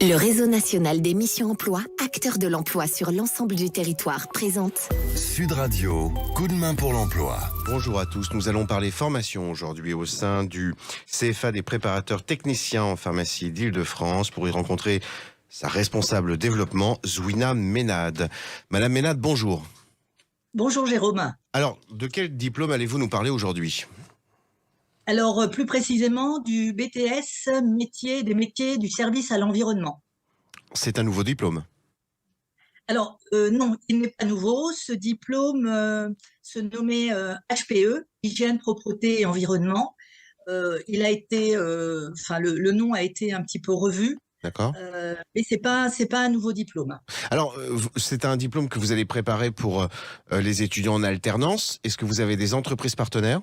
Le réseau national des missions emploi, acteur de l'emploi sur l'ensemble du territoire, présente Sud Radio, coup de main pour l'emploi. Bonjour à tous, nous allons parler formation aujourd'hui au sein du CFA des préparateurs techniciens en pharmacie d'Île-de-France pour y rencontrer sa responsable développement, Zouina Ménade. Madame Ménade, bonjour. Bonjour Jérôme. Alors, de quel diplôme allez-vous nous parler aujourd'hui ? Alors, plus précisément, du BTS des métiers du service à l'environnement. C'est un nouveau diplôme. Alors, non, il n'est pas nouveau. Ce diplôme se nommait HPE, Hygiène, Propreté et Environnement. Il a été, le nom a été un petit peu revu. D'accord. Mais c'est pas un nouveau diplôme. Alors, c'est un diplôme que vous allez préparer pour les étudiants en alternance. Est-ce que vous avez des entreprises partenaires ?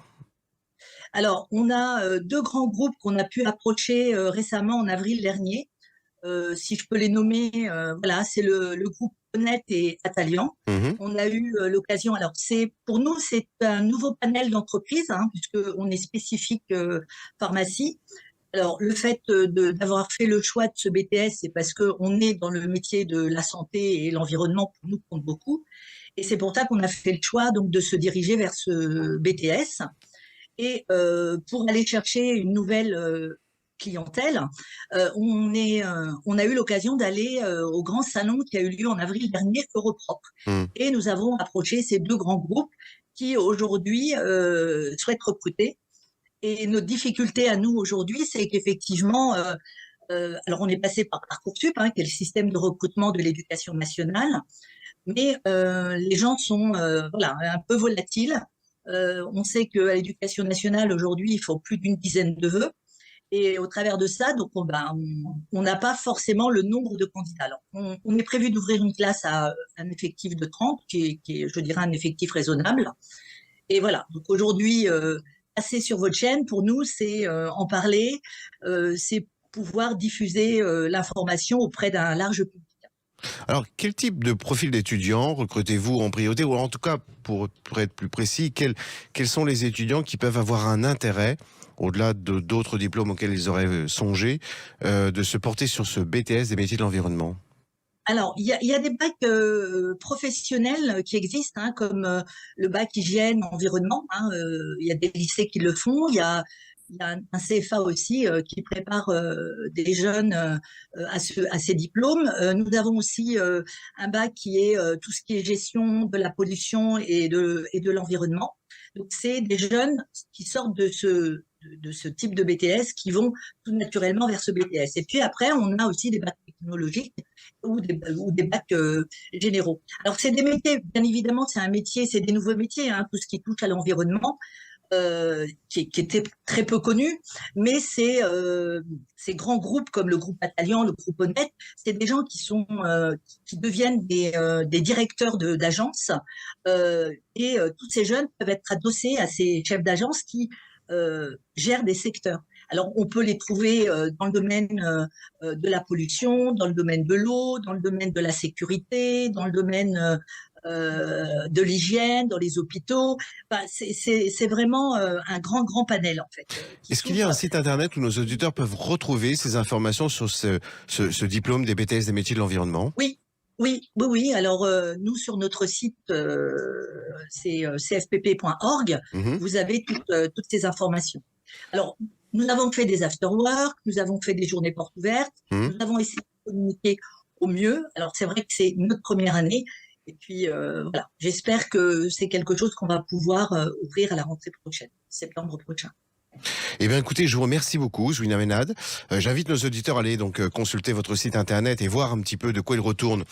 Alors, on a deux grands groupes qu'on a pu approcher récemment en avril dernier. Si je peux les nommer, c'est le groupe Honnête et Atalian. On a eu l'occasion. Alors, pour nous, c'est un nouveau panel d'entreprises, puisqu'on est spécifique pharmacie. Alors, le fait d'avoir fait le choix de ce BTS, c'est parce qu'on est dans le métier de la santé et l'environnement, pour nous, compte beaucoup. Et c'est pour ça qu'on a fait le choix donc, de se diriger vers ce BTS. Et pour aller chercher une nouvelle clientèle, on a eu l'occasion d'aller au grand salon qui a eu lieu en avril dernier, Europropre. Et nous avons approché ces deux grands groupes qui aujourd'hui souhaitent recruter. Et notre difficulté à nous aujourd'hui, c'est qu'effectivement, alors on est passé par Parcoursup, qui est le système de recrutement de l'éducation nationale, mais les gens sont un peu volatiles. On sait qu'à l'éducation nationale, aujourd'hui, il faut plus d'une dizaine de vœux. Et au travers de ça, donc on n'a pas forcément le nombre de candidats. Alors, on est prévu d'ouvrir une classe à un effectif de 30, qui est, je dirais, un effectif raisonnable. Et voilà, donc aujourd'hui, passer sur votre chaîne, pour nous, c'est en parler, c'est pouvoir diffuser l'information auprès d'un large public. Alors, quel type de profil d'étudiants recrutez-vous en priorité ? Ou en tout cas, pour être plus précis, quels sont les étudiants qui peuvent avoir un intérêt, au-delà d'autres diplômes auxquels ils auraient songé, de se porter sur ce BTS des métiers de l'environnement ? Alors, il y a des bacs professionnels qui existent, comme le bac hygiène, environnement. Il y a des lycées qui le font. Il y a un CFA aussi qui prépare des jeunes à ces diplômes. Nous avons aussi un bac qui est tout ce qui est gestion de la pollution et de l'environnement. Donc, c'est des jeunes qui sortent de ce type de BTS qui vont tout naturellement vers ce BTS. Et puis après, on a aussi des bacs technologiques ou des bacs généraux. Alors, c'est des métiers, bien évidemment, c'est des nouveaux métiers, tout ce qui touche à l'environnement. Qui était très peu connu, mais ces grands groupes comme le groupe Atalian, le groupe Honnête, c'est des gens qui deviennent des directeurs d'agences et tous ces jeunes peuvent être adossés à ces chefs d'agence qui gèrent des secteurs. Alors, on peut les trouver dans le domaine de la pollution, dans le domaine de l'eau, dans le domaine de la sécurité, dans le domaine de l'hygiène, dans les hôpitaux. C'est vraiment un grand panel, en fait. Est-ce qu'il y a un site internet où nos auditeurs peuvent retrouver ces informations sur ce diplôme des BTS des métiers de l'environnement ? Oui. Alors, nous, sur notre site, c'est cfpp.org, vous avez toutes ces informations. Alors, nous avons fait des after-work, nous avons fait des journées portes ouvertes, nous avons essayé de communiquer au mieux. Alors, c'est vrai que c'est notre première année. Et puis, j'espère que c'est quelque chose qu'on va pouvoir ouvrir à la rentrée prochaine, septembre prochain. Eh bien, écoutez, je vous remercie beaucoup, Zouina Ménade. J'invite nos auditeurs à aller donc consulter votre site internet et voir un petit peu de quoi ils retournent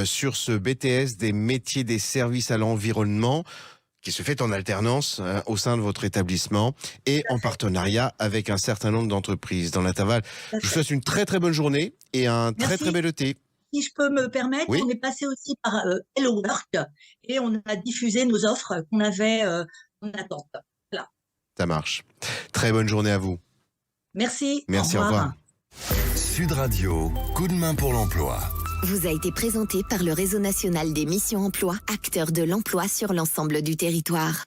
sur ce BTS des métiers des services à l'environnement qui se fait en alternance au sein de votre établissement et en partenariat avec un certain nombre d'entreprises. Dans l'intervalle, je vous souhaite une très très bonne journée et un très très bel été. Si je peux me permettre, oui. On est passé aussi par Hello Work et on a diffusé nos offres qu'on avait en attente. Voilà. Ça marche. Très bonne journée à vous. Merci. Merci, au revoir. Sud Radio, coup de main pour l'emploi. Vous a été présenté par le réseau national des missions emploi, acteur de l'emploi sur l'ensemble du territoire.